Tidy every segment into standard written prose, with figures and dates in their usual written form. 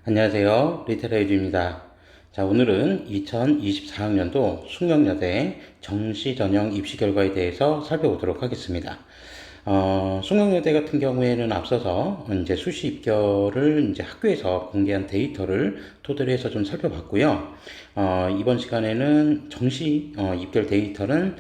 안녕하세요. 리테라이즈입니다. 자, 오늘은 2024학년도 숙명여대 정시 전형 입시 결과에 대해서 살펴보도록 하겠습니다. 숙명여대 같은 경우에는 앞서서 이제 수시 입결을 이제 학교에서 공개한 데이터를 토대로 해서 좀 살펴봤고요. 이번 시간에는 정시 입결 데이터는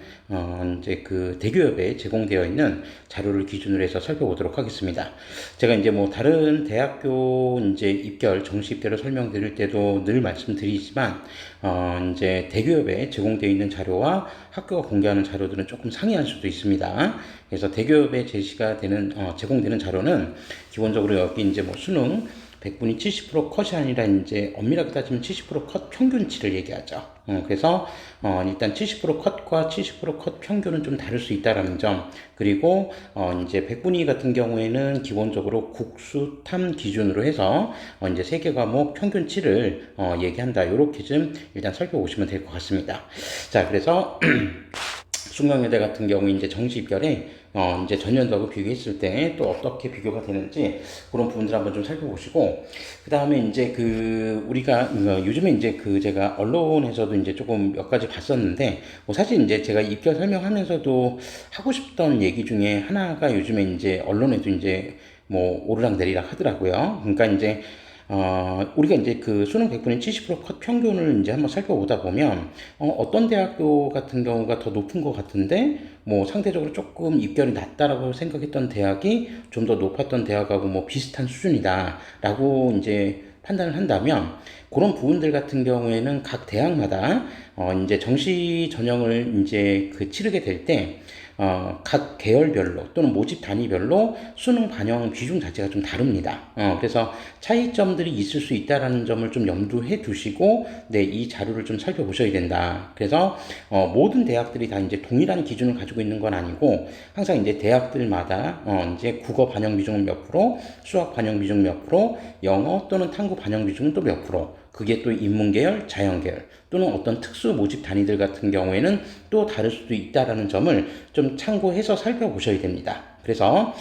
이제 그 대기업에 제공되어 있는 자료를 기준으로 해서 살펴보도록 하겠습니다. 제가 이제 뭐 다른 대학교 이제 입결, 정시 입결을 설명드릴 때도 늘 말씀드리지만, 이제 대기업에 제공되어 있는 자료와 학교가 공개하는 자료들은 조금 상이할 수도 있습니다. 그래서 대기업에 제공되는 자료는 기본적으로 여기 이제 뭐 수능 100분이 70% 컷이 아니라 이제 엄밀하게 따지면 70%컷 평균치를 얘기하죠. 그래서 일단 70% 컷과 70%컷 평균은 좀 다를 수 있다라는 점, 그리고 이제 100분위 같은 경우에는 기본적으로 국수탐 기준으로 해서 이제 3개 과목 평균치를 얘기한다. 이렇게 좀 일단 살펴보시면 될 것 같습니다. 자, 그래서 숙명여대 같은 경우 이제 정시 입결에 이제 전년도하고 비교했을 때 또 어떻게 비교가 되는지 그런 부분들 한번 좀 살펴보시고, 그 다음에 이제 우리가 요즘에 이제 제가 언론에서도 이제 조금 몇 가지 봤었는데, 뭐 사실 이제 제가 입결 설명하면서도 하고 싶던 얘기 중에 하나가 요즘에 이제 언론에도 이제 뭐 오르락 내리락 하더라고요. 그러니까 이제 우리가 이제 수능 100분의 70%컷 평균을 이제 한번 살펴보다 보면, 어떤 대학교 같은 경우가 더 높은 것 같은데, 뭐 상대적으로 조금 입결이 낮다라고 생각했던 대학이 좀 더 높았던 대학하고 뭐 비슷한 수준이다라고 이제 판단을 한다면, 그런 부분들 같은 경우에는 각 대학마다 이제 정시 전형을 이제 치르게 될 때, 각 계열별로 또는 모집 단위별로 수능 반영 비중 자체가 좀 다릅니다. 그래서 차이점들이 있을 수 있다라는 점을 좀 염두해 두시고, 네, 이 자료를 좀 살펴보셔야 된다. 그래서 모든 대학들이 다 이제 동일한 기준을 가지고 있는 건 아니고, 항상 이제 대학들마다 이제 국어 반영 비중은 몇 프로, 수학 반영 비중 몇 프로, 영어 또는 탐구 반영 비중은 또 몇 프로, 그게 또 인문계열, 자연계열 또는 어떤 특수 모집 단위들 같은 경우에는 또 다를 수도 있다라는 점을 좀 참고해서 살펴보셔야 됩니다. 그래서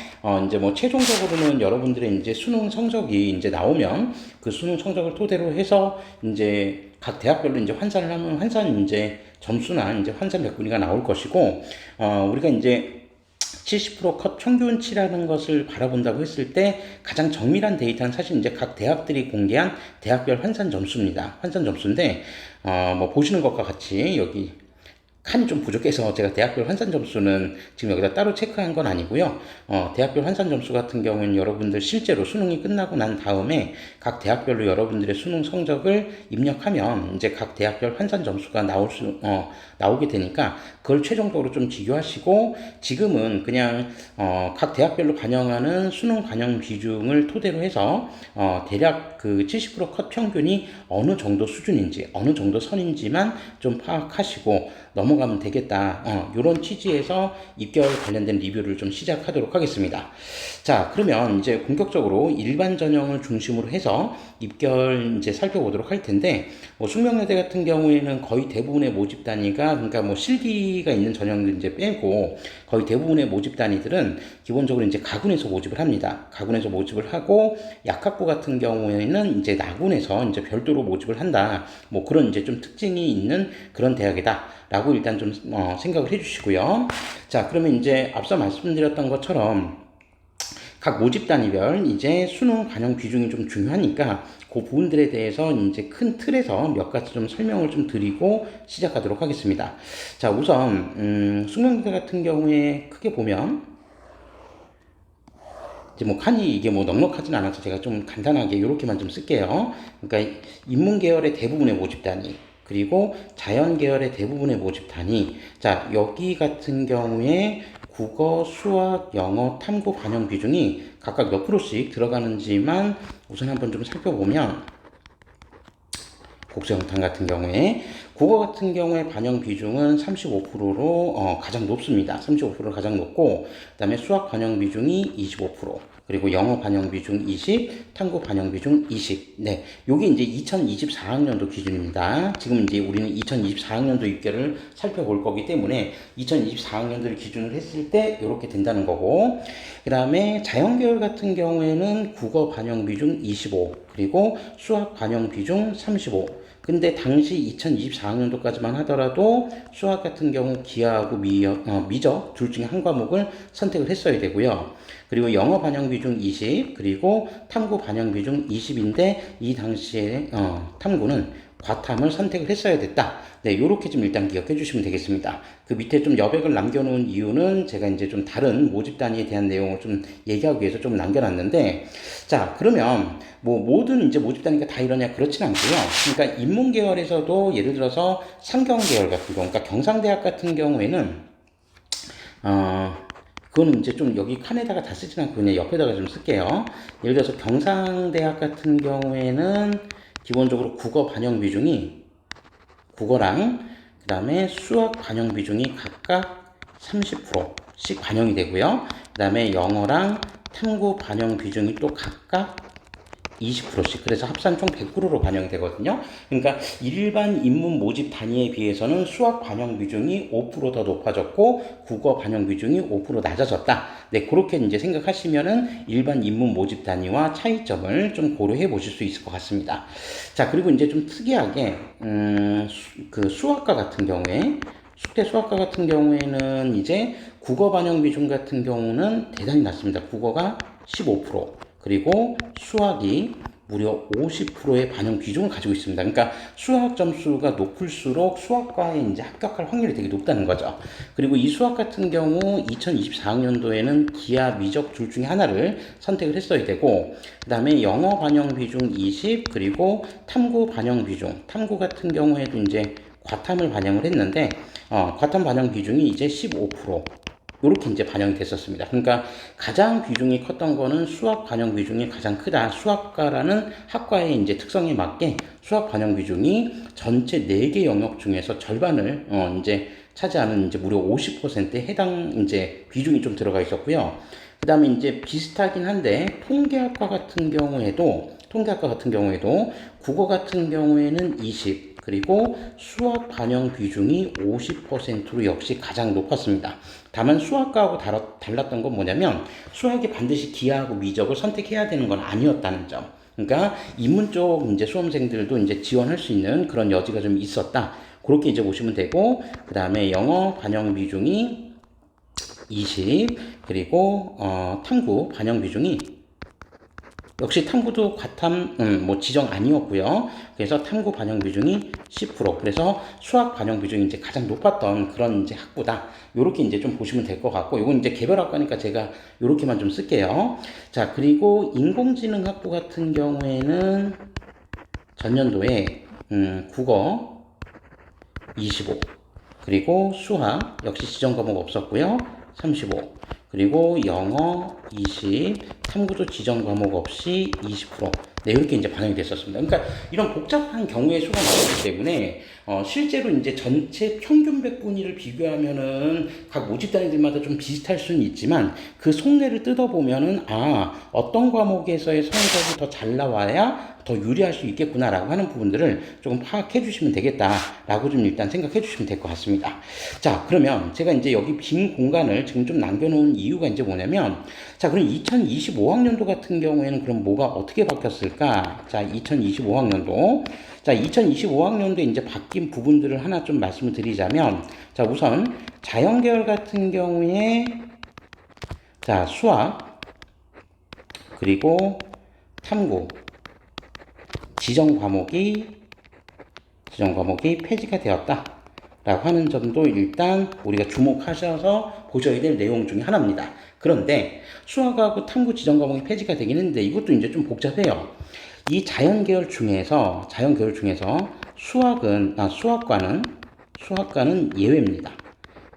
이제 뭐 최종적으로는 여러분들의 이제 수능 성적이 이제 나오면 그 수능 성적을 토대로 해서 이제 각 대학별로 이제 환산을 하면 환산 이제 점수나 이제 환산 몇분위가 나올 것이고, 우리가 이제 70%컷 평균치라는 것을 바라본다고 했을 때 가장 정밀한 데이터는 사실 이제 각 대학들이 공개한 대학별 환산 점수입니다. 환산 점수인데, 뭐 보시는 것과 같이 여기 칸이 좀 부족해서 제가 대학별 환산 점수는 지금 여기다 따로 체크한 건 아니고요. 대학별 환산 점수 같은 경우는 여러분들 실제로 수능이 끝나고 난 다음에 각 대학별로 여러분들의 수능 성적을 입력하면 이제 각 대학별 환산 점수가 나오게 되니까 그걸 최종적으로 좀 비교하시고, 지금은 그냥 각 대학별로 반영하는 수능 반영 비중을 토대로 해서 대략 70%컷 평균이 어느 정도 수준인지 어느 정도 선인지만 좀 파악하시고 넘어가면 되겠다. 이런 취지에서 입결 관련된 리뷰를 좀 시작하도록 하겠습니다. 자, 그러면 이제 본격적으로 일반 전형을 중심으로 해서 입결 이제 살펴보도록 할 텐데, 뭐 숙명여대 같은 경우에는 거의 대부분의 모집 단위가, 그러니까 뭐 실기가 있는 전형들 이제 빼고 거의 대부분의 모집 단위들은 기본적으로 이제 가군에서 모집을 합니다. 가군에서 모집을 하고, 약학부 같은 경우에는 이제 나군에서 이제 별도로 모집을 한다. 뭐 그런 이제 좀 특징이 있는 그런 대학이다. 라고 일단 좀 생각을 해주시고요. 자, 그러면 이제 앞서 말씀드렸던 것처럼 각 모집 단위별 이제 수능 반영 비중이 좀 중요하니까 그 부분들에 대해서 이제 큰 틀에서 몇 가지 좀 설명을 좀 드리고 시작하도록 하겠습니다. 자, 우선 숙명여대 같은 경우에 크게 보면 이제 뭐 칸이 이게 뭐 넉넉하진 않아서 제가 좀 간단하게 이렇게만 좀 쓸게요. 그러니까 인문 계열의 대부분의 모집 단위, 그리고 자연 계열의 대부분의 모집 단위. 자, 여기 같은 경우에 국어, 수학, 영어, 탐구 반영 비중이 각각 몇 프로씩 들어가는지만 우선 한번 좀 살펴보면, 국수영탕 같은 경우에 국어 같은 경우에 반영 비중은 35%로 가장 높습니다. 35%로 가장 높고, 그 다음에 수학 반영 비중이 25%, 그리고 영어 반영 비중 20, 탐구 반영 비중 20. 네. 요게 이제 2024학년도 기준입니다. 지금 이제 우리는 2024학년도 입결을 살펴볼 거기 때문에 2024학년도를 기준으로 했을 때 이렇게 된다는 거고, 그 다음에 자연계열 같은 경우에는 국어 반영 비중 25, 그리고 수학 반영 비중 35. 근데 당시 2024학년도까지만 하더라도 수학 같은 경우 기하하고 미적 둘 중에 한 과목을 선택을 했어야 되고요. 그리고 영어 반영 비중 20, 그리고 탐구 반영 비중 20인데 이 당시에 탐구는 과탐을 선택을 했어야 됐다. 네, 요렇게 좀 일단 기억해 주시면 되겠습니다. 그 밑에 좀 여백을 남겨놓은 이유는 제가 이제 좀 다른 모집 단위에 대한 내용을 좀 얘기하기 위해서 좀 남겨놨는데, 자, 그러면 뭐 모든 이제 모집 단위가 다 이러냐 그렇진 않고요. 그러니까 인문 계열에서도 예를 들어서 상경 계열 같은 경우, 그러니까 경상대학 같은 경우에는 그거는 이제 좀 여기 칸에다가 다 쓰진 않고 그냥 옆에다가 좀 쓸게요. 예를 들어서 경상대학 같은 경우에는 기본적으로 국어 반영 비중이 국어랑 그 다음에 수학 반영 비중이 각각 30%씩 반영이 되고요. 그 다음에 영어랑 탐구 반영 비중이 또 각각 20%씩, 그래서 합산 총 100%로 반영이 되거든요. 그러니까 일반 인문 모집 단위에 비해서는 수학 반영 비중이 5%더 높아졌고 국어 반영 비중이 5% 낮아졌다. 네, 그렇게 이제 생각하시면은 일반 인문 모집 단위와 차이점을 좀 고려해 보실 수 있을 것 같습니다. 자, 그리고 이제 좀 특이하게 그 수학과 같은 경우에 숙대 수학과 같은 경우에는 이제 국어 반영 비중 같은 경우는 대단히 낮습니다. 국어가 15%, 그리고 수학이 무려 50%의 반영 비중을 가지고 있습니다. 그러니까 수학 점수가 높을수록 수학과에 이제 합격할 확률이 되게 높다는 거죠. 그리고 이 수학 같은 경우 2024학년도에는 기하, 미적 둘 중에 하나를 선택을 했어야 되고, 그 다음에 영어 반영 비중 20, 그리고 탐구 반영 비중, 탐구 같은 경우에도 이제 과탐을 반영을 했는데, 과탐 반영 비중이 이제 15%. 이렇게 이제 반영이 됐었습니다. 그러니까 가장 비중이 컸던 거는 수학 반영 비중이 가장 크다. 수학과라는 학과의 이제 특성에 맞게 수학 반영 비중이 전체 4개 영역 중에서 절반을 이제 차지하는 이제 무려 50%에 해당 이제 비중이 좀 들어가 있었고요. 그 다음에 이제 비슷하긴 한데 통계학과 같은 경우에도 국어 같은 경우에는 20, 그리고 수학 반영 비중이 50%로 역시 가장 높았습니다. 다만 수학과하고 달랐던 건 뭐냐면 수학이 반드시 기하하고 미적을 선택해야 되는 건 아니었다는 점. 그러니까 인문 쪽 이제 수험생들도 이제 지원할 수 있는 그런 여지가 좀 있었다. 그렇게 이제 보시면 되고, 그 다음에 영어 반영 비중이 20, 그리고 탐구 반영 비중이 역시 탐구도 과탐 뭐 지정 아니었고요. 그래서 탐구 반영 비중이 10%. 그래서 수학 반영 비중이 이제 가장 높았던 그런 이제 학부다. 요렇게 이제 좀 보시면 될 것 같고, 이건 이제 개별학과니까 제가 요렇게만 좀 쓸게요. 자, 그리고 인공지능학부 같은 경우에는 전년도에 국어 25, 그리고 수학 역시 지정 과목 없었고요. 35, 그리고 영어 20, 탐구도 지정 과목 없이 20%. 네, 이렇게 이제 반영이 됐었습니다. 그러니까 이런 복잡한 경우의 수가 나오기 때문에 실제로 이제 전체 평균 백분위를 비교하면은 각 모집 단위들마다 좀 비슷할 수는 있지만 그 속내를 뜯어보면은 어떤 과목에서의 성적이 더 잘 나와야 더 유리할 수 있겠구나라고 하는 부분들을 조금 파악해 주시면 되겠다라고 좀 일단 생각해 주시면 될 것 같습니다. 자, 그러면 제가 이제 여기 빈 공간을 지금 좀 남겨놓은 이유가 이제 뭐냐면, 자, 그럼 2025학년도 같은 경우에는 그럼 뭐가 어떻게 바뀌었을까? 자, 2025학년도. 자, 2025학년도에 이제 바뀐 부분들을 하나 좀 말씀을 드리자면, 자, 우선 자연계열 같은 경우에, 자, 수학, 그리고 탐구, 지정 과목이 폐지가 되었다 라고 하는 점도 일단 우리가 주목하셔서 보셔야 될 내용 중에 하나입니다. 그런데 수학하고 탐구 지정 과목이 폐지가 되긴 했는데 이것도 이제 좀 복잡해요. 이 자연계열 중에서 수학과는 예외입니다.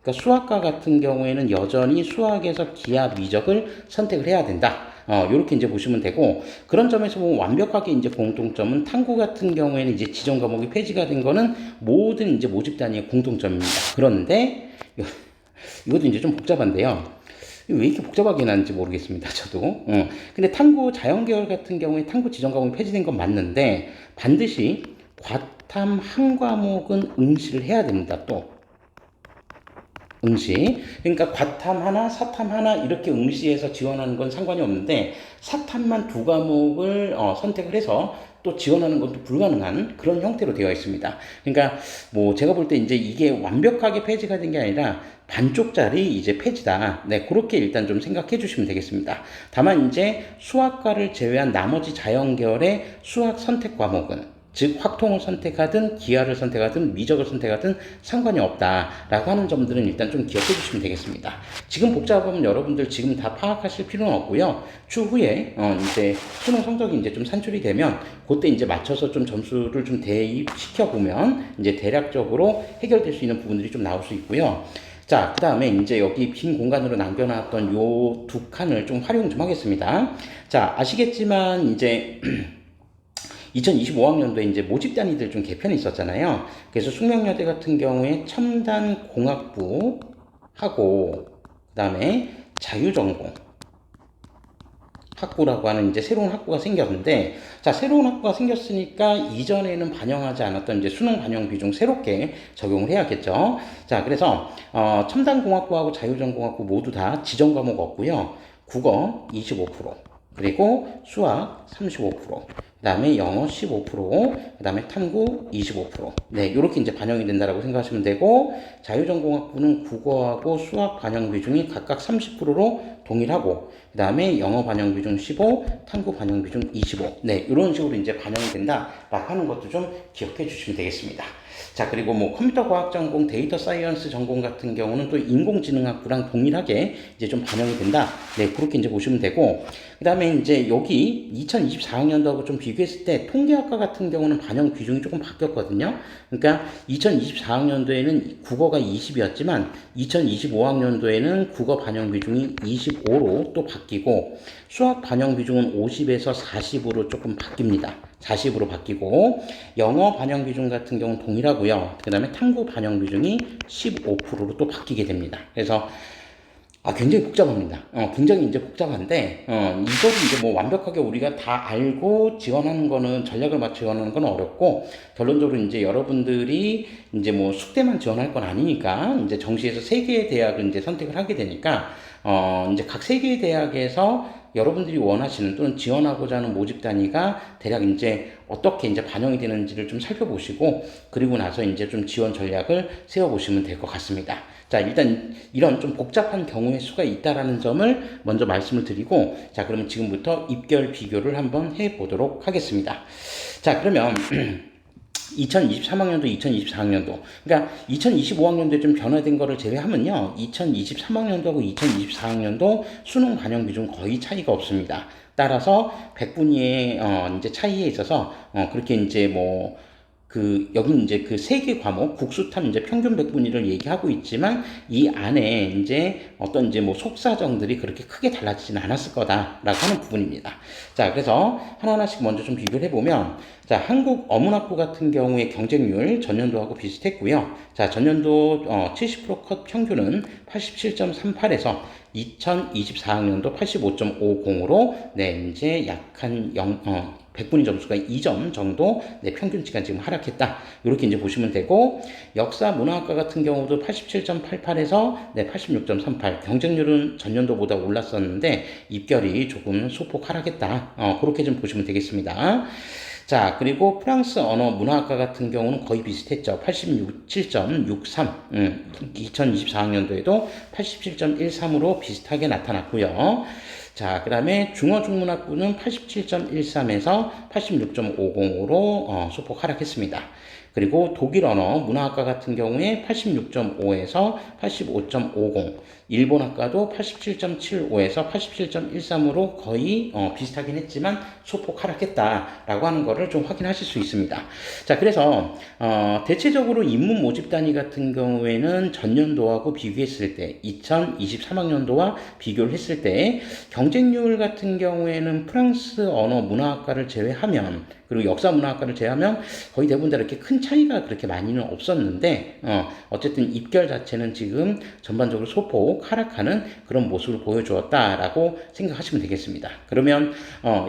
그러니까 수학과 같은 경우에는 여전히 수학에서 기하 미적을 선택을 해야 된다. 요렇게 이제 보시면 되고, 그런 점에서 보면 완벽하게 이제 공통점은 탐구 같은 경우에는 이제 지정 과목이 폐지가 된 거는 모든 이제 모집 단위의 공통점입니다. 그런데 이것도 이제 좀 복잡한데요. 왜 이렇게 복잡하게 나는지 모르겠습니다. 저도. 근데 탐구 자연계열 같은 경우에 탐구 지정 과목이 폐지된 건 맞는데 반드시 과탐 한 과목은 응시를 해야 됩니다. 또 응시. 그러니까 과탐 하나, 사탐 하나 이렇게 응시해서 지원하는 건 상관이 없는데 사탐만 두 과목을 선택을 해서 또 지원하는 것도 불가능한 그런 형태로 되어 있습니다. 그러니까 뭐 제가 볼 때 이제 이게 완벽하게 폐지가 된 게 아니라 반쪽짜리 이제 폐지다. 네, 그렇게 일단 좀 생각해 주시면 되겠습니다. 다만 이제 수학과를 제외한 나머지 자연계열의 수학 선택 과목은 즉 확통을 선택하든 기하를 선택하든 미적을 선택하든 상관이 없다라고 하는 점들은 일단 좀 기억해 주시면 되겠습니다. 지금 복잡하면 여러분들 지금 다 파악하실 필요는 없고요. 추후에 이제 수능 성적이 이제 좀 산출이 되면 그때 이제 맞춰서 좀 점수를 좀 대입시켜 보면 이제 대략적으로 해결될 수 있는 부분들이 좀 나올 수 있고요. 자, 그 다음에 이제 여기 빈 공간으로 남겨놨던 요 두 칸을 좀 활용 좀 하겠습니다. 자, 아시겠지만 이제 2025학년도에 이제 모집 단위들 좀 개편이 있었잖아요. 그래서 숙명여대 같은 경우에 첨단공학부 하고 그다음에 자유전공 학부라고 하는 이제 새로운 학부가 생겼는데, 자, 새로운 학부가 생겼으니까 이전에는 반영하지 않았던 이제 수능 반영 비중 새롭게 적용을 해야겠죠. 자, 그래서 첨단공학부하고 자유전공학부 모두 다 지정 과목 없고요. 국어 25%, 그리고 수학 35%, 그 다음에 영어 15%, 그 다음에 탐구 25%. 네, 이렇게 이제 반영이 된다라고 생각하시면 되고, 자유전공학부는 국어하고 수학 반영 비중이 각각 30%로 동일하고, 그 다음에 영어 반영 비중 15, 탐구 반영 비중 25. 네, 이런 식으로 이제 반영이 된다라고 하는 것도 좀 기억해 주시면 되겠습니다. 자, 그리고 뭐 컴퓨터 과학 전공, 데이터 사이언스 전공 같은 경우는 또 인공지능학부랑 동일하게 이제 좀 반영이 된다. 네, 그렇게 이제 보시면 되고, 그 다음에 이제 여기 2024학년도하고 좀 비교했을 때 통계학과 같은 경우는 반영 비중이 조금 바뀌었거든요. 그러니까 2024학년도에는 국어가 20이었지만 2025학년도에는 국어 반영 비중이 25로 또 바뀌고 수학 반영 비중은 50에서 40으로 조금 바뀝니다. 40으로 바뀌고 영어 반영 비중 같은 경우는 동일하고요. 그 다음에 탐구 반영 비중이 15%로 또 바뀌게 됩니다. 그래서 굉장히 복잡합니다. 굉장히 이제 복잡한데, 이거를 이제 뭐 완벽하게 우리가 다 알고 지원하는 거는, 전략을 맞춰 지원하는 건 어렵고, 결론적으로 이제 여러분들이 이제 뭐 숙대만 지원할 건 아니니까, 이제 정시에서 3개의 대학을 이제 선택을 하게 되니까, 이제 각 3개의 대학에서 여러분들이 원하시는 또는 지원하고자 하는 모집 단위가 대략 이제 어떻게 이제 반영이 되는지를 좀 살펴보시고, 그리고 나서 이제 좀 지원 전략을 세워보시면 될 것 같습니다. 자, 일단 이런 좀 복잡한 경우의 수가 있다라는 점을 먼저 말씀을 드리고, 자, 그러면 지금부터 입결 비교를 한번 해보도록 하겠습니다. 자, 그러면 2023학년도, 2024학년도, 그러니까 2025학년도에 좀 변화된 거를 제외하면요, 2023학년도하고 2024학년도 수능 반영 비중 거의 차이가 없습니다. 따라서 100분위의 이제 차이에 있어서 그렇게 이제 뭐 여기 이제 그 세 개 과목, 국수탐 이제 평균 100분위를 얘기하고 있지만, 이 안에 이제 어떤 이제 뭐 속사정들이 그렇게 크게 달라지진 않았을 거다라고 하는 부분입니다. 자, 그래서 하나하나씩 먼저 좀 비교를 해보면, 자, 한국 어문학부 같은 경우에 경쟁률 전년도하고 비슷했고요. 자, 전년도 70% 컷 평균은 87.38에서 2024학년도 85.50으로, 네, 이제 약한 100분위 점수가 2점 정도, 네, 평균치가 지금 하락했다. 이렇게 이제 보시면 되고, 역사 문화학과 같은 경우도 87.88에서 네, 86.38. 경쟁률은 전년도보다 올랐었는데 입결이 조금 소폭 하락했다. 그렇게 좀 보시면 되겠습니다. 자, 그리고 프랑스 언어 문화학과 같은 경우는 거의 비슷했죠. 87.63. 2024학년도에도 87.13으로 비슷하게 나타났고요. 자, 그 다음에 중어중문학부는 87.13에서 86.50으로 소폭 하락했습니다. 그리고 독일 언어 문화학과 같은 경우에 86.5에서 85.50, 일본학과도 87.75에서 87.13으로 거의 비슷하긴 했지만 소폭 하락했다라고 하는 거를 좀 확인하실 수 있습니다. 자, 그래서 대체적으로 인문 모집 단위 같은 경우에는 전년도하고 비교했을 때 2023학년도와 비교를 했을 때 경쟁률 같은 경우에는 프랑스 언어 문화학과를 제외하면, 그리고 역사 문화학과를 제외하면 거의 대부분 다 이렇게 큰 차이가 그렇게 많이는 없었는데 어쨌든 입결 자체는 지금 전반적으로 소폭 하락하는 그런 모습을 보여주었다라고 생각하시면 되겠습니다. 그러면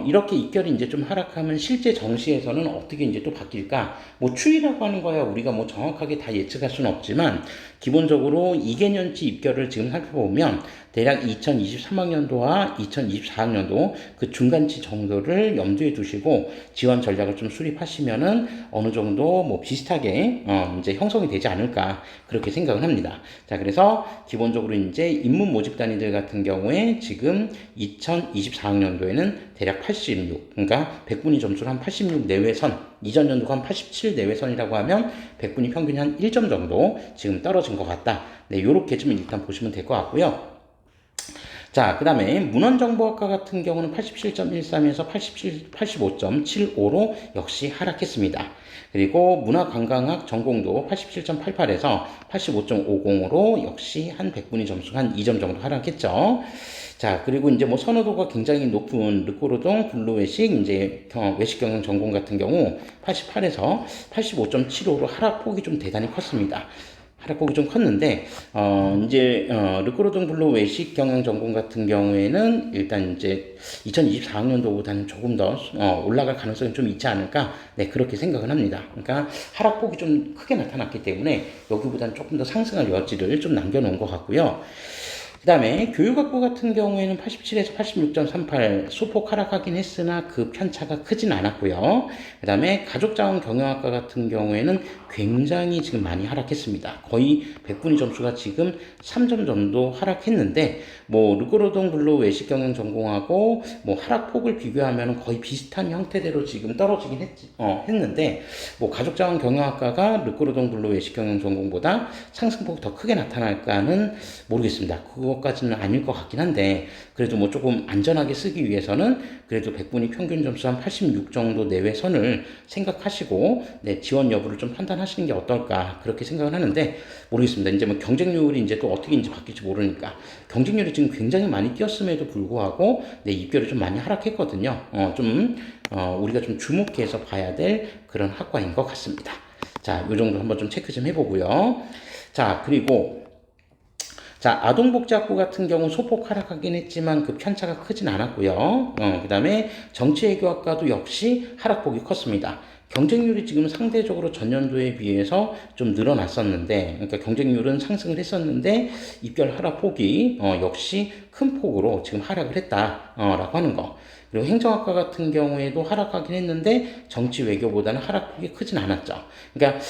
이렇게 입결이 이제 좀 하락하면 실제 정시에서는 어떻게 이제 또 바뀔까? 뭐 추이라고 하는 거야 우리가 뭐 정확하게 다 예측할 수는 없지만 기본적으로 2개년치 입결을 지금 살펴보면 대략 2023학년도와 2024학년도 그 중간치 정도를 염두에 두시고 지원 전략을 좀 수립하시면은 어느 정도 뭐 비슷하게 이제 형성이 되지 않을까 그렇게 생각을 합니다. 자, 그래서 기본적으로 이제 입문 모집단위들 같은 경우에 지금 2024학년도에는 대략 86, 그러니까 100분위 점수를 한 86 내외선, 이전 연도가 한 87 내외선이라고 하면 100분위 평균이 한 1점 정도 지금 떨어진 것 같다. 네, 요렇게 좀 일단 보시면 될 것 같고요. 자, 그 다음에 문헌정보학과 같은 경우는 87.13에서 85.75로 역시 하락했습니다. 그리고 문화관광학 전공도 87.88에서 85.50으로 역시 한 100분위 점수가 한 2점 정도 하락했죠. 자, 그리고 이제 뭐 선호도가 굉장히 높은 르꼬르동 블루외식 이제 외식 경영 전공 같은 경우 88에서 85.75로 하락폭이 좀 대단히 컸습니다. 하락폭이 좀 컸는데 이제 르꼬르동 블루 외식 경영 전공 같은 경우에는 일단 이제 2024학년도보다는 조금 더 올라갈 가능성이 좀 있지 않을까, 네, 그렇게 생각을 합니다. 그러니까 하락폭이 좀 크게 나타났기 때문에 여기보다는 조금 더 상승할 여지를 좀 남겨놓은 것 같고요. 그 다음에 교육학부 같은 경우에는 87에서 86.38 소폭 하락하긴 했으나 그 편차가 크진 않았고요. 그 다음에 가족자원 경영학과 같은 경우에는 굉장히 지금 많이 하락했습니다. 거의 100분위 점수가 지금 3점 정도 하락했는데 뭐 르꼬르동 블루 외식 경영 전공하고 뭐 하락폭을 비교하면 거의 비슷한 형태대로 지금 떨어지긴 했는데 뭐 가족자원 경영학과가 르꼬르동 블루 외식 경영 전공보다 상승폭이 더 크게 나타날까는 모르겠습니다. 그것까지는 아닐 것 같긴 한데 그래도 뭐 조금 안전하게 쓰기 위해서는 그래도 100분위 평균 점수 한 86 정도 내외 선을 생각하시고 네, 지원 여부를 좀 판단하시는 게 어떨까 그렇게 생각을 하는데 모르겠습니다. 이제 뭐 경쟁률이 이제 또 어떻게 이제 바뀔지 모르니까 경쟁률이 지금 굉장히 많이 뛰었음에도 불구하고 네, 입결이 좀 많이 하락했거든요. 우리가 좀 주목해서 봐야 될 그런 학과인 것 같습니다. 자, 요 정도 한번 좀 체크 좀 해보고요. 자, 그리고 자, 아동복지학부 같은 경우 소폭 하락하긴 했지만 그 편차가 크진 않았고요. 그 다음에 정치외교학과도 역시 하락폭이 컸습니다. 경쟁률이 지금 상대적으로 전년도에 비해서 좀 늘어났었는데, 그러니까 경쟁률은 상승을 했었는데 입결 하락폭이 역시 큰 폭으로 지금 하락을 했다라고 하는 거. 그리고 행정학과 같은 경우에도 하락하긴 했는데 정치 외교보다는 하락폭이 크진 않았죠. 그러니까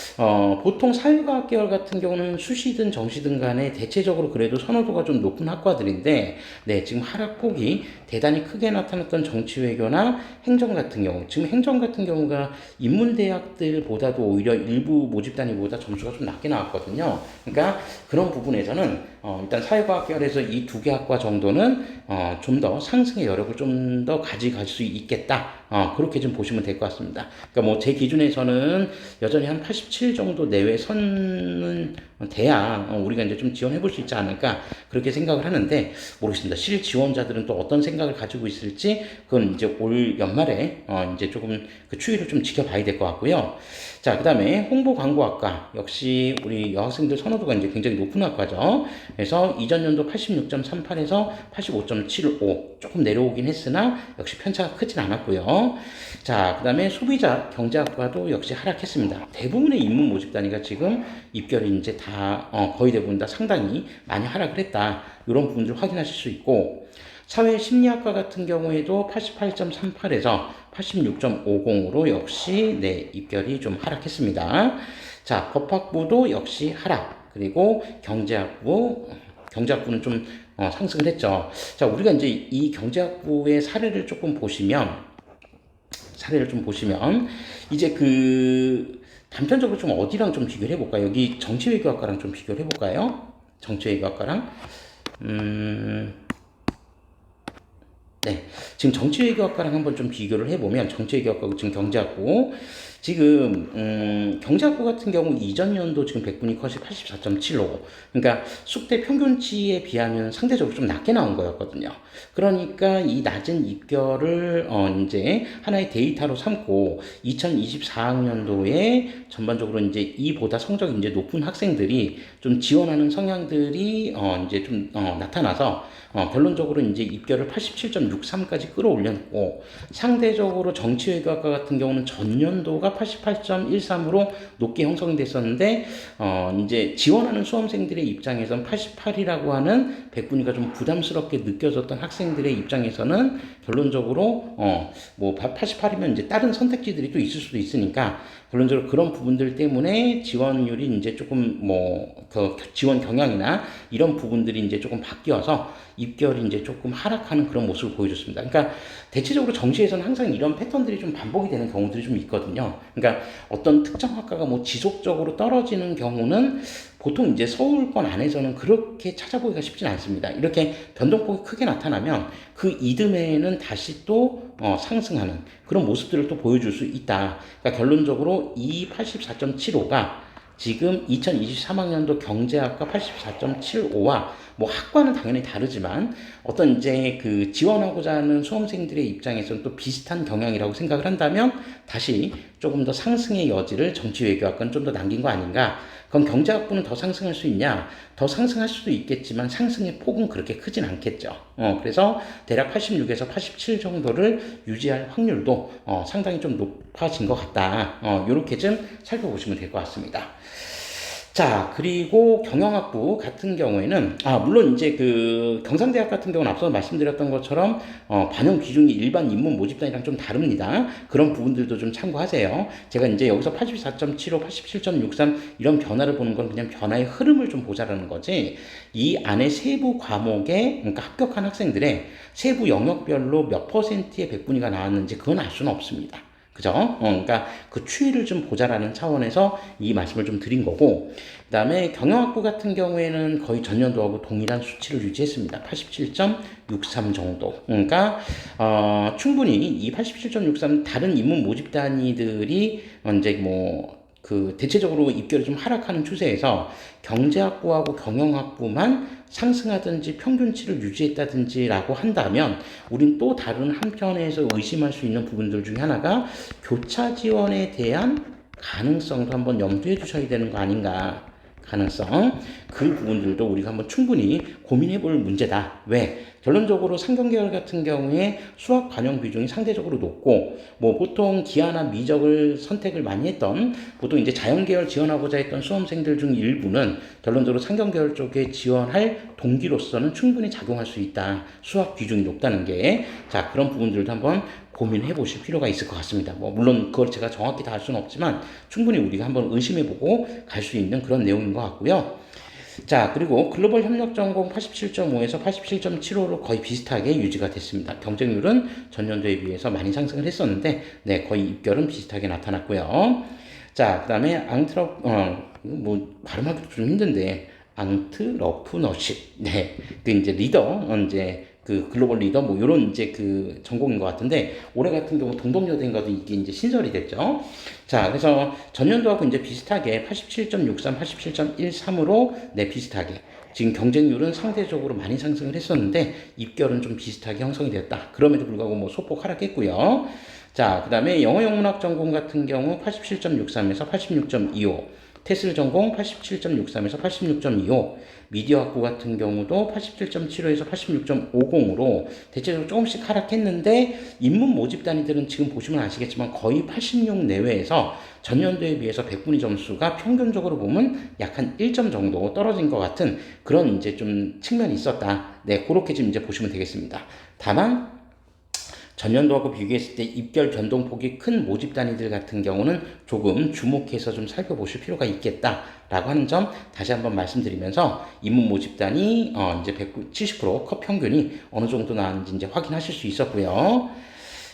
보통 사회과학 계열 같은 경우는 수시든 정시든 간에 대체적으로 그래도 선호도가 좀 높은 학과들인데 네, 지금 하락폭이 대단히 크게 나타났던 정치 외교나 행정 같은 경우, 지금 행정 같은 경우가 인문대학들보다도 오히려 일부 모집단위보다 점수가 좀 낮게 나왔거든요. 그러니까 그런 부분에서는 일단 사회과학 계열에서 이 두 개 학과 정도는 좀 더 상승의 여력을 좀 더 가져갈 수 있겠다. 그렇게 좀 보시면 될 것 같습니다. 그러니까 뭐 제 기준에서는 여전히 한 87 정도 내외 선은 돼야 우리가 이제 좀 지원해 볼 수 있지 않을까 그렇게 생각을 하는데 모르겠습니다. 실 지원자들은 또 어떤 생각을 가지고 있을지 그건 이제 올 연말에 이제 조금 그 추이를 좀 지켜봐야 될 것 같고요. 자, 그 다음에 홍보광고학과 역시 우리 여학생들 선호도가 이제 굉장히 높은 학과죠. 그래서 이전 연도 86.38에서 85.75 조금 내려오긴 했으나 역시 편차가 크진 않았고요. 자, 그 다음에 소비자 경제학과도 역시 하락했습니다. 대부분의 입문 모집 단위가 지금 입결이 이제 다 거의 대부분 다 상당히 많이 하락을 했다. 이런 부분들을 확인하실 수 있고 사회심리학과 같은 경우에도 88.38에서 86.50으로 역시 네, 입결이 좀 하락했습니다. 자, 법학부도 역시 하락. 그리고 경제학부는 좀 상승을 했죠. 자, 우리가 이제 이 경제학부의 사례를 좀 보시면 이제 그 단편적으로 좀 어디랑 좀 비교를 해볼까요? 여기 정치외교학과랑 좀 비교를 해볼까요? 정치외교학과랑 네. 지금 정치외교학과랑 한번 좀 비교를 해보면 정치외교학과고 지금 경제학부 지금 경제학부 같은 경우 이전 연도 지금 백분위 컷이 84.75 그러니까 숙대 평균치에 비하면 상대적으로 좀 낮게 나온 거였거든요. 그러니까 이 낮은 입결을 이제 하나의 데이터로 삼고 2024학년도에 전반적으로 이제 이보다 성적이 이제 높은 학생들이 좀 지원하는 성향들이 이제 좀 나타나서 결론적으로 이제 입결을 87.63까지 끌어올렸고 상대적으로 정치외교학과 같은 경우는 전년도가 88.13으로 높게 형성이 됐었는데 이제 지원하는 수험생들의 입장에선 88이라고 하는 백분위가 좀 부담스럽게 느껴졌던 학생들의 입장에서는 결론적으로 뭐 88이면 이제 다른 선택지들이 또 있을 수도 있으니까 결론적으로 그런 부분들 때문에 지원율이 이제 조금 뭐 그 지원 경향이나 이런 부분들이 이제 조금 바뀌어서 입결이 이제 조금 하락하는 그런 모습을 보여줬습니다. 그러니까 대체적으로 정시에서는 항상 이런 패턴들이 좀 반복이 되는 경우들이 좀 있거든요. 그러니까 어떤 특정 학과가 뭐 지속적으로 떨어지는 경우는 보통 이제 서울권 안에서는 그렇게 찾아보기가 쉽진 않습니다. 이렇게 변동폭이 크게 나타나면 그 이듬해에는 다시 또 상승하는 그런 모습들을 또 보여줄 수 있다. 그러니까 결론적으로 이 84.75가 지금 2023학년도 경제학과 84.75와 뭐 학과는 당연히 다르지만 어떤 이제 그 지원하고자 하는 수험생들의 입장에서는 또 비슷한 경향이라고 생각을 한다면 다시 조금 더 상승의 여지를 정치외교학과는 좀 더 남긴 거 아닌가. 그럼 경제학부는 더 상승할 수 있냐? 더 상승할 수도 있겠지만 상승의 폭은 그렇게 크진 않겠죠. 그래서 대략 86에서 87 정도를 유지할 확률도 상당히 좀 높아진 것 같다. 요렇게 좀 살펴보시면 될 것 같습니다. 자, 그리고 경영학부 같은 경우에는, 물론 이제 그 경상대학 같은 경우는 앞서 말씀드렸던 것처럼, 반영 기준이 일반 인문 모집단이랑 좀 다릅니다. 그런 부분들도 좀 참고하세요. 제가 이제 여기서 84.75, 87.63 이런 변화를 보는 건 그냥 변화의 흐름을 좀 보자라는 거지, 이 안에 세부 과목에, 그러니까 합격한 학생들의 세부 영역별로 몇 퍼센트의 백분위가 나왔는지 그건 알 수는 없습니다. 그죠? 그러니까 그 추이를 좀 보자라는 차원에서 이 말씀을 좀 드린 거고, 그 다음에 경영학부 같은 경우에는 거의 전년도하고 동일한 수치를 유지했습니다. 87.63 정도. 그러니까 충분히 이 87.63 다른 인문 모집 단위들이 이제 뭐 그 대체적으로 입결이 좀 하락하는 추세에서 경제학부하고 경영학부만 상승하든지 평균치를 유지했다든지라고 한다면 우린 또 다른 한편에서 의심할 수 있는 부분들 중에 하나가 교차 지원에 대한 가능성도 한번 염두에 두셔야 되는 거 아닌가. 가능성. 그 부분들도 우리가 한번 충분히 고민해 볼 문제다. 왜? 결론적으로 상경계열 같은 경우에 수학 반영 비중이 상대적으로 높고, 뭐 보통 기하나 미적을 선택을 많이 했던, 보통 이제 자연계열 지원하고자 했던 수험생들 중 일부는 결론적으로 상경계열 쪽에 지원할 동기로서는 충분히 작용할 수 있다. 수학 비중이 높다는 게. 자, 그런 부분들도 한번 고민해 보실 필요가 있을 것 같습니다. 뭐 물론 그걸 제가 정확히 다 할 수는 없지만 충분히 우리가 한번 의심해 보고 갈 수 있는 그런 내용인 것 같고요. 자, 그리고 글로벌 협력 전공 87.5에서 87.75로 거의 비슷하게 유지가 됐습니다. 경쟁률은 전년도에 비해서 많이 상승을 했었는데, 네, 거의 입결은 비슷하게 나타났고요. 자, 그 다음에 뭐 발음하기도 좀 힘든데 앙트러프너십, 네, 그 이제 리더, 이제 그 글로벌 리더 뭐 이런 이제 그 전공인 것 같은데 올해 같은 경우 동덕여대인가도 이게 이제 신설이 됐죠. 자, 그래서 전년도하고 이제 비슷하게 87.63, 87.13으로 네 비슷하게 지금 경쟁률은 상대적으로 많이 상승을 했었는데 입결은 좀 비슷하게 형성이 됐다. 그럼에도 불구하고 뭐 소폭 하락했고요. 자, 그 다음에 영어 영문학 전공 같은 경우 87.63에서 86.25, 테슬 전공 87.63에서 86.25, 미디어 학부 같은 경우도 87.75에서 86.50으로 대체적으로 조금씩 하락했는데 인문 모집 단위들은 지금 보시면 아시겠지만 거의 86 내외에서 전년도에 비해서 백분위 점수가 평균적으로 보면 약 한 1점 정도 떨어진 것 같은 그런 이제 좀 측면이 있었다. 네, 그렇게 지금 이제 보시면 되겠습니다. 다만 전년도하고 비교했을 때 입결 변동폭이 큰 모집 단위들 같은 경우는 조금 주목해서 좀 살펴보실 필요가 있겠다라고 하는 점 다시 한번 말씀드리면서 인문 모집 단위 이제 170%컷 평균이 어느 정도 나왔는지 이제 확인하실 수 있었고요.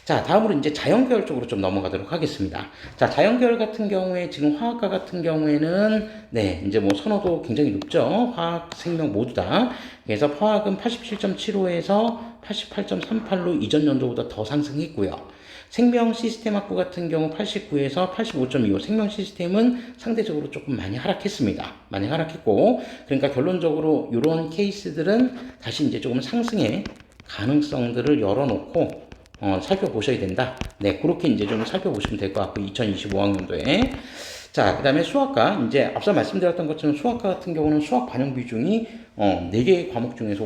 자, 다음으로 이제 자연계열 쪽으로 좀 넘어가도록 하겠습니다. 자, 자연계열 같은 경우에 지금 화학과 같은 경우에는 네, 이제 뭐 선호도 굉장히 높죠. 화학, 생명 모두 다. 그래서 화학은 87.75에서 88.38로 이전 연도보다 더 상승했고요. 생명 시스템학부 같은 경우 89에서 85.25, 생명 시스템은 상대적으로 조금 많이 하락했습니다. 많이 하락했고, 그러니까 결론적으로 이런 케이스들은 다시 이제 조금 상승의 가능성들을 열어놓고 살펴보셔야 된다. 네, 그렇게 이제 좀 살펴보시면 될 것 같고, 2025학년도에. 자, 그 다음에 수학과, 이제 앞서 말씀드렸던 것처럼 수학과 같은 경우는 수학 반영 비중이 4개의 과목 중에서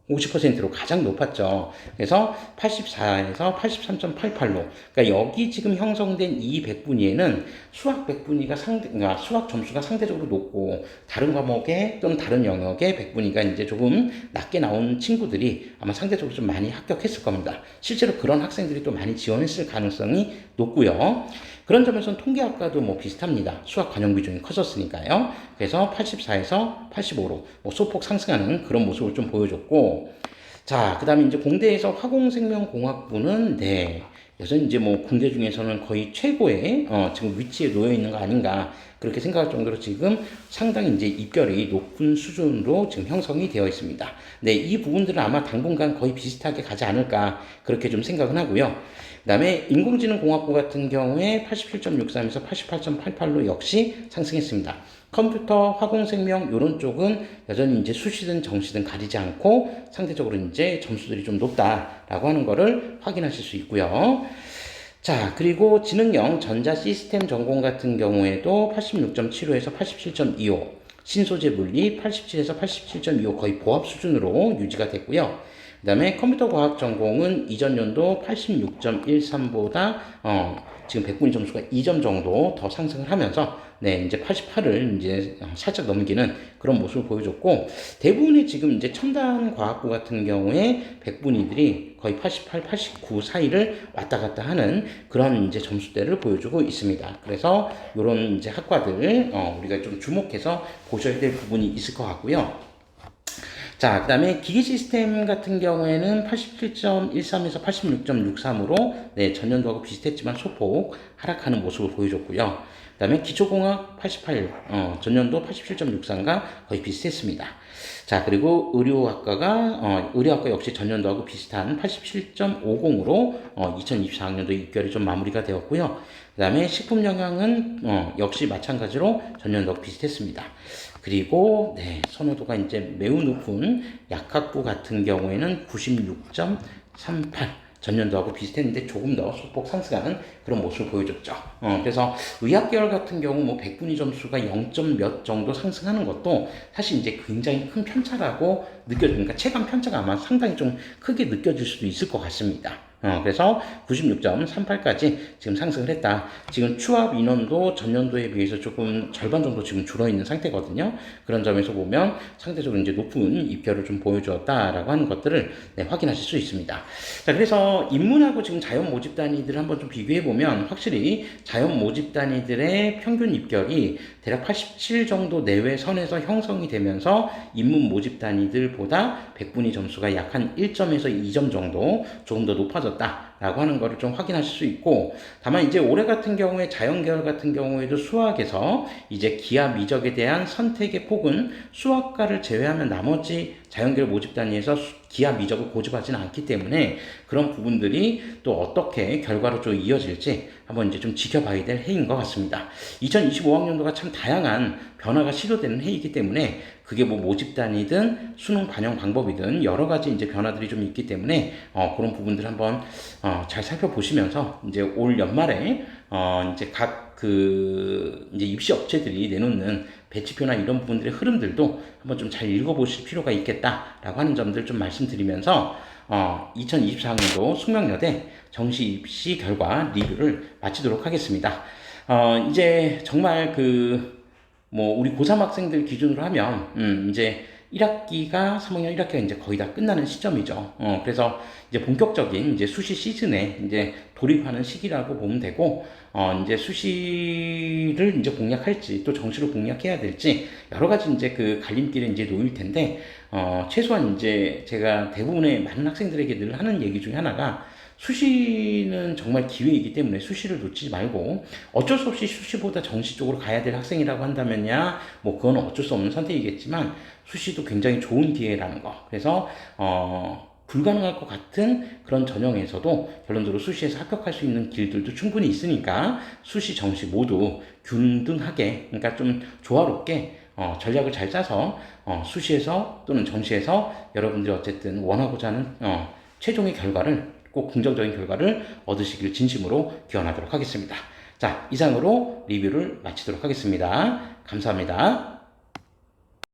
50%로 가장 높았죠. 그래서 84에서 83.88로. 그러니까 여기 지금 형성된 이 백분위에는 수학 백분위가 그러니까 수학 점수가 상대적으로 높고 다른 과목에 또는 다른 영역의 백분위가 이제 조금 낮게 나온 친구들이 아마 상대적으로 좀 많이 합격했을 겁니다. 실제로 그런 학생들이 또 많이 지원했을 가능성이 높고요. 그런 점에서는 통계학과도 뭐 비슷합니다. 수학 관용 비중이 커졌으니까요. 그래서 84에서 85로 뭐 소폭 상승하는 그런 모습을 좀 보여줬고, 자, 그 다음에 이제 공대에서 화공생명공학부는 네, 여전히 이제 뭐 공대 중에서는 거의 최고의 지금 위치에 놓여 있는 거 아닌가 그렇게 생각할 정도로 지금 상당히 이제 입결이 높은 수준으로 지금 형성이 되어 있습니다. 네, 이 부분들은 아마 당분간 거의 비슷하게 가지 않을까 그렇게 좀 생각은 하고요. 그 다음에 인공지능공학부 같은 경우에 87.63에서 88.88로 역시 상승했습니다. 컴퓨터, 화공생명 이런 쪽은 여전히 이제 수시든 정시든 가리지 않고 상대적으로 이제 점수들이 좀 높다라고 하는 거를 확인하실 수 있고요. 자, 그리고 지능형 전자 시스템 전공 같은 경우에도 86.75에서 87.25, 신소재 물리 87에서 87.25 거의 보합 수준으로 유지가 됐고요. 그 다음에 컴퓨터 과학 전공은 이전 연도 86.13보다 지금 백분위 점수가 2점 정도 더 상승을 하면서 네, 이제 88을 이제 살짝 넘기는 그런 모습을 보여줬고, 대부분의 지금 이제 첨단 과학부 같은 경우에 백분위들이 거의 88, 89 사이를 왔다 갔다 하는 그런 이제 점수대를 보여주고 있습니다. 그래서 이런 이제 학과들 우리가 좀 주목해서 보셔야 될 부분이 있을 것 같고요. 자, 그 다음에 기계 시스템 같은 경우에는 87.13에서 86.63으로 네, 전년도하고 비슷했지만 소폭 하락하는 모습을 보여줬고요. 그 다음에 기초공학 88, 전년도 87.63과 거의 비슷했습니다. 자, 그리고 의료학과 역시 전년도하고 비슷한 87.50으로 2024학년도 입결이 좀 마무리가 되었고요. 그 다음에 식품영양은 역시 마찬가지로 전년도하고 비슷했습니다. 그리고 네, 선호도가 이제 매우 높은 약학부 같은 경우에는 96.38, 전년도하고 비슷했는데 조금 더 소폭 상승하는 그런 모습을 보여줬죠. 그래서 의학계열 같은 경우 뭐 백분위 점수가 0점 몇 정도 상승하는 것도 사실 이제 굉장히 큰 편차라고 느껴집니다. 체감 편차가 아마 상당히 좀 크게 느껴질 수도 있을 것 같습니다. 그래서 96.38까지 지금 상승을 했다. 지금 추합 인원도 전년도에 비해서 조금 절반 정도 지금 줄어있는 상태거든요. 그런 점에서 보면 상대적으로 이제 높은 입결을 좀 보여주었다라고 하는 것들을 네, 확인하실 수 있습니다. 자, 그래서 인문하고 지금 자연 모집 단위들을 한번 좀 비교해 보면 확실히 자연 모집 단위들의 평균 입결이 대략 87 정도 내외 선에서 형성이 되면서 인문 모집 단위들보다 백분위 점수가 약 한 1점에서 2점 정도 조금 더 높아졌다라고 하는 것을 좀 확인하실 수 있고, 다만 이제 올해 같은 경우에 자연계열 같은 경우에도 수학에서 이제 기하 미적에 대한 선택의 폭은 수학과를 제외하면 나머지 자연계열 모집 단위에서 기하 미적을 고집하지는 않기 때문에 그런 부분들이 또 어떻게 결과로 좀 이어질지 한번 이제 좀 지켜봐야 될 해인 것 같습니다. 2025학년도가 참 다양한 변화가 시도되는 해이기 때문에 그게 뭐 모집 단위든 수능 반영 방법이든 여러 가지 이제 변화들이 좀 있기 때문에 그런 부분들 한번 잘 살펴보시면서 이제 올 연말에 이제 각 이제 입시 업체들이 내놓는 배치표나 이런 부분들의 흐름들도 한번 좀 잘 읽어보실 필요가 있겠다라고 하는 점들 좀 말씀드리면서 2024학년도 숙명여대 정시 입시 결과 리뷰를 마치도록 하겠습니다. 이제 정말 뭐 우리 고3 학생들 기준으로 하면 이제 1학기가 3학년 1학기가 이제 거의 다 끝나는 시점이죠. 그래서 이제 본격적인 이제 수시 시즌에 이제 돌입하는 시기라고 보면 되고, 이제 수시를 이제 공략할지 또 정시로 공략해야 될지 여러 가지 이제 그 갈림길에 이제 놓일 텐데, 최소한 이제 제가 대부분의 많은 학생들에게 늘 하는 얘기 중에 하나가 수시는 정말 기회이기 때문에 수시를 놓치지 말고 어쩔 수 없이 수시보다 정시 쪽으로 가야 될 학생이라고 한다면야 뭐 그건 어쩔 수 없는 선택이겠지만 수시도 굉장히 좋은 기회라는 거. 그래서 불가능할 것 같은 그런 전형에서도 결론적으로 수시에서 합격할 수 있는 길들도 충분히 있으니까 수시, 정시 모두 균등하게, 그러니까 좀 조화롭게 전략을 잘 짜서 수시에서 또는 정시에서 여러분들이 어쨌든 원하고자 하는 최종의 결과를, 꼭 긍정적인 결과를 얻으시길 진심으로 기원하도록 하겠습니다. 자, 이상으로 리뷰를 마치도록 하겠습니다. 감사합니다.